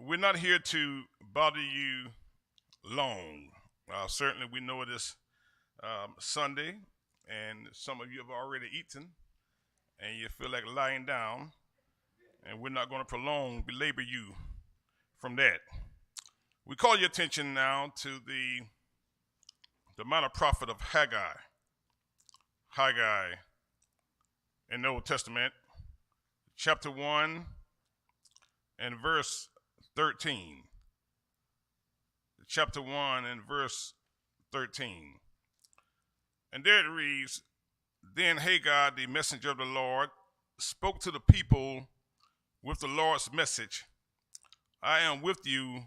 We're not here to bother you long. Certainly, we know it is Sunday, and some of you have already eaten, and you feel like lying down, and we're not going to belabor you from that. We call your attention now to the minor prophet of Haggai. Haggai in the Old Testament, chapter 1 and verse 13. Chapter 1 and verse 13. And there it reads, Then Haggai, the messenger of the Lord, spoke to the people with the Lord's message. I am with you,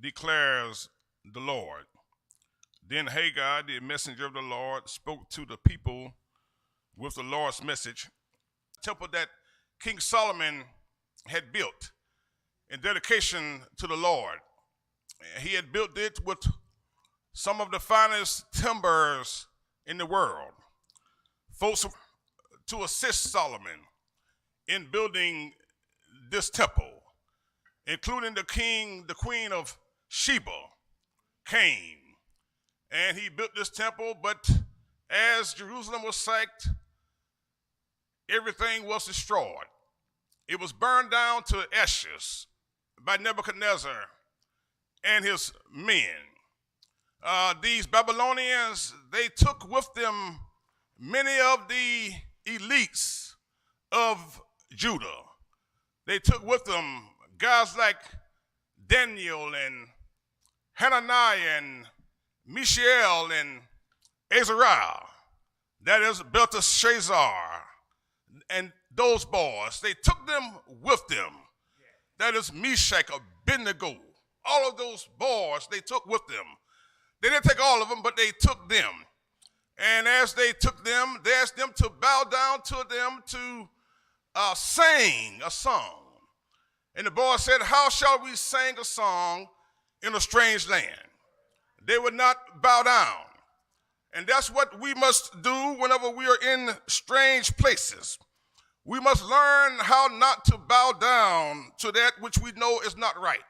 declares the Lord. Then Haggai, the messenger of the Lord, spoke to the people with the Lord's message. The temple that King Solomon had built in dedication to the Lord. He had built it with some of the finest timbers in the world. Folks to assist Solomon in building this temple, including the queen of Sheba came, and he built this temple, but as Jerusalem was sacked, everything was destroyed. It was burned down to ashes by Nebuchadnezzar and his men. These Babylonians, they took with them many of the elites of Judah. They took with them guys like Daniel and Hananiah and Mishael and Azariah, that is Belteshazzar, and those boys. They took them with them. That is Meshach, Abednego. All of those boys they took with them. They didn't take all of them, but they took them. And as they took them, they asked them to bow down to them to sing a song. And the boy said, how shall we sing a song in a strange land? They would not bow down. And that's what we must do whenever we are in strange places. We must learn how not to bow down to that which we know is not right.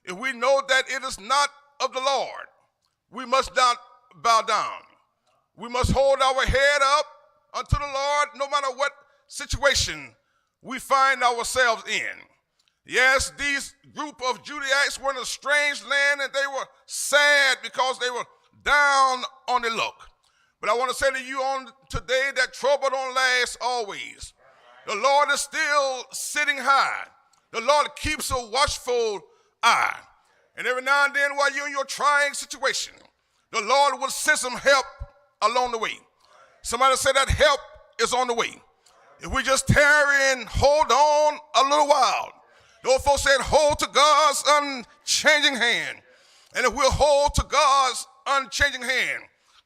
If we know that it is not of the Lord, we must not bow down. We must hold our head up unto the Lord no matter what situation we find ourselves in. Yes, these group of Judaites were in a strange land, and they were sad because they were down on the luck. But I want to say to you on today that trouble don't last always. The Lord is still sitting high. The Lord keeps a watchful eye. And every now and then while you're in your trying situation, the Lord will send some help along the way. Somebody said that help is on the way. If we just tarry and hold on a little while. The old folks said, hold to God's unchanging hand. And if we'll hold to God's unchanging hand,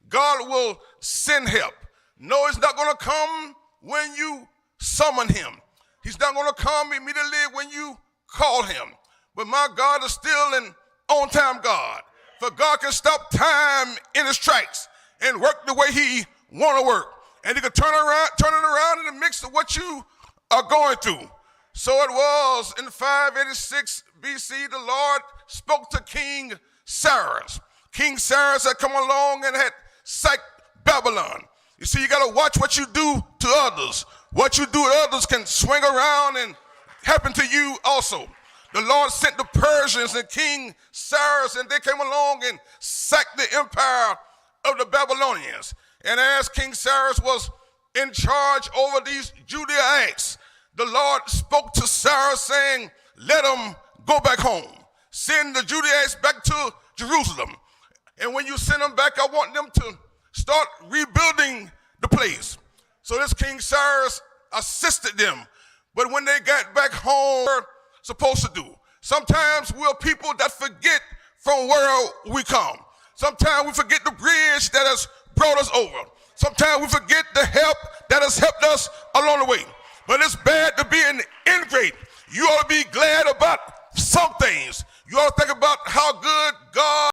God will send help. No, it's not going to come when you summon him. He's not going to come immediately when you call him. But my God is still an on-time God. For God can stop time in his tracks and work the way he want to work. And he can turn it around in the midst of what you are going through. So it was in 586 BC, the Lord spoke to King Cyrus. King Cyrus had come along and had sacked Babylon. You see, you got to watch what you do to others. What you do to others can swing around and happen to you also. The Lord sent the Persians and King Cyrus, and they came along and sacked the empire of the Babylonians. And as King Cyrus was in charge over these Judaites, the Lord spoke to Cyrus saying, let them go back home. Send the Judaites back to Jerusalem. And when you send them back, I want them to start rebuilding the place. So this King Cyrus assisted them. But when they got back home, what they're supposed to do. Sometimes we're people that forget from where we come. Sometimes we forget the bridge that has brought us over. Sometimes we forget the help that has helped us along the way. But it's bad to be an ingrate. You ought to be glad about some things. You ought to think about how good God